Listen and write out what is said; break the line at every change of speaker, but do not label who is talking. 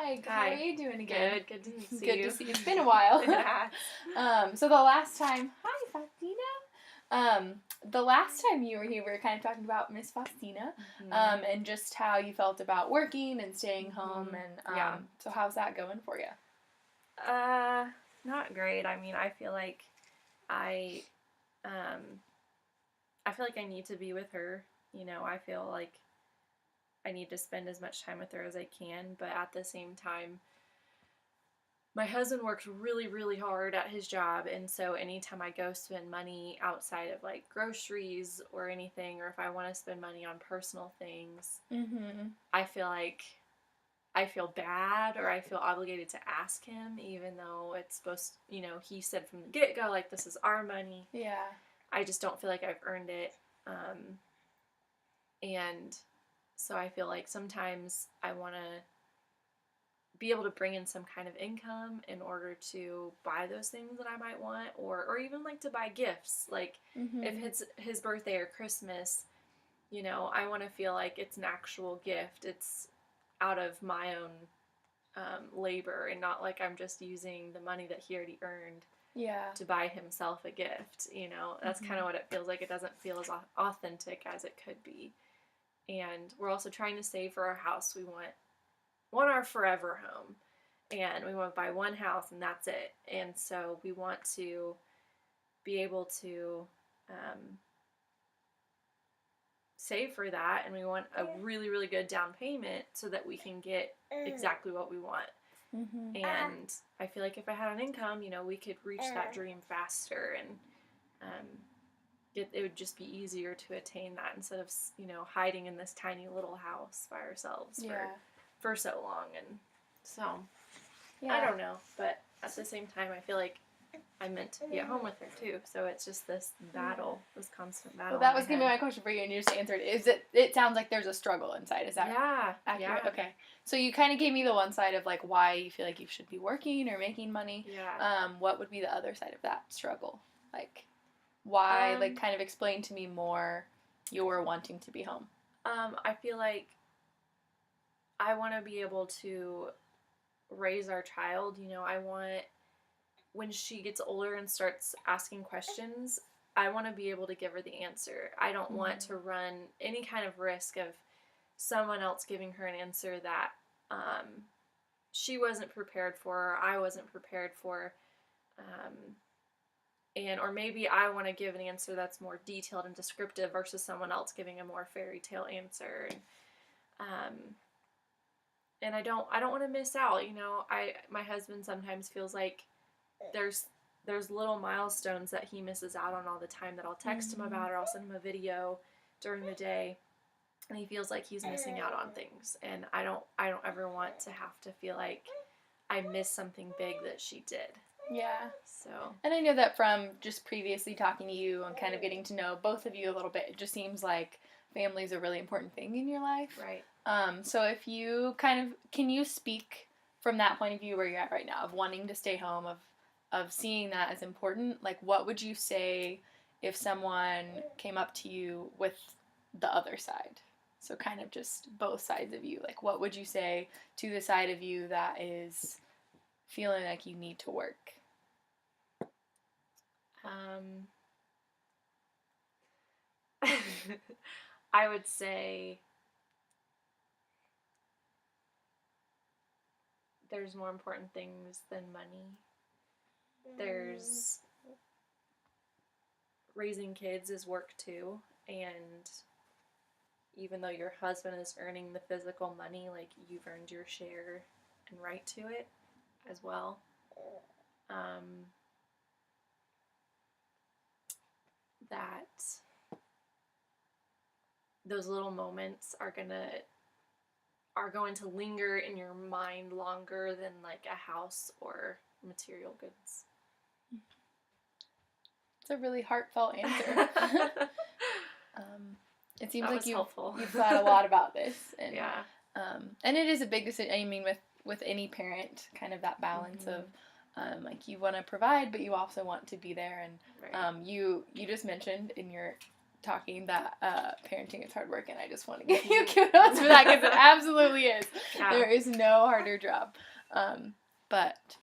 Hi. How are you doing again?
Good to see you.
Good to see you. It's been a while.
Yeah.
So the last time, hi Faustina. The last time you were here, we were kind of talking about Miss Faustina, and just how you felt about working and staying home, and so how's that going for you?
Not great. I mean, I feel like I need to be with her. You know, I feel like I need to spend as much time with her as I can, but at the same time, my husband works really, really hard at his job, and so anytime I go spend money outside of like groceries or anything, or if I want to spend money on personal things, I feel like I feel bad or I feel obligated to ask him, even though it's supposed to, he said from the get-go, like, this is our money.
Yeah.
I just don't feel like I've earned it. And so I feel like sometimes I want to be able to bring in some kind of income in order to buy those things that I might want, or even like to buy gifts. Like if it's his birthday or Christmas, I want to feel like it's an actual gift. It's out of my own labor, and not like I'm just using the money that he already earned to buy himself a gift. That's kind of what it feels like. It doesn't feel as authentic as it could be. And we're also trying to save for our house. We want our forever home, and we want to buy one house and that's it. And so we want to be able to save for that, and we want a really, really good down payment so that we can get exactly what we want. And I feel like if I had an income, we could reach that dream faster, and it would just be easier to attain that instead of hiding in this tiny little house by ourselves for so long. And so I don't know, but at the same time I feel like I'm meant to be at home with her too, so it's just this battle, this constant battle.
Well, that was going to be my question for you, and you just answered it. It sounds like there's a struggle inside. Is that accurate?
Yeah.
Okay. So you kind of gave me the one side of like why you feel like you should be working or making money.
Yeah.
What would be the other side of that struggle? Like why, like kind of explain to me more your wanting to be home.
I feel like I want to be able to raise our child. I want, when she gets older and starts asking questions, I want to be able to give her the answer. I don't want to run any kind of risk of someone else giving her an answer that she wasn't prepared for, or I wasn't prepared for. Or maybe I want to give an answer that's more detailed and descriptive versus someone else giving a more fairy tale answer. And I don't want to miss out. My husband sometimes feels like there's little milestones that he misses out on all the time that I'll text him about, or I'll send him a video during the day, and he feels like he's missing out on things. And I don't ever want to have to feel like I missed something big that she did.
Yeah.
So.
And I know that from just previously talking to you and kind of getting to know both of you a little bit, it just seems like family is a really important thing in your life.
Right.
So if you can you speak from that point of view where you're at right now, of wanting to stay home, of seeing that as important? Like, what would you say if someone came up to you with the other side? So kind of just both sides of you. Like, what would you say to the side of you that is feeling like you need to work?
I would say there's more important things than money. There's raising kids is work too, and even though your husband is earning the physical money, like, you've earned your share and right to it as well. That those little moments are going to linger in your mind longer than like a house or material goods.
It's a really heartfelt answer. It seems like you've thought a lot about this, and and it is a big decision. I mean, with any parent, kind of that balance of like, you want to provide, but you also want to be there. And you just mentioned in your talking that parenting is hard work, and I just want to give you kudos for that because it absolutely is.
Yeah.
There is no harder job. But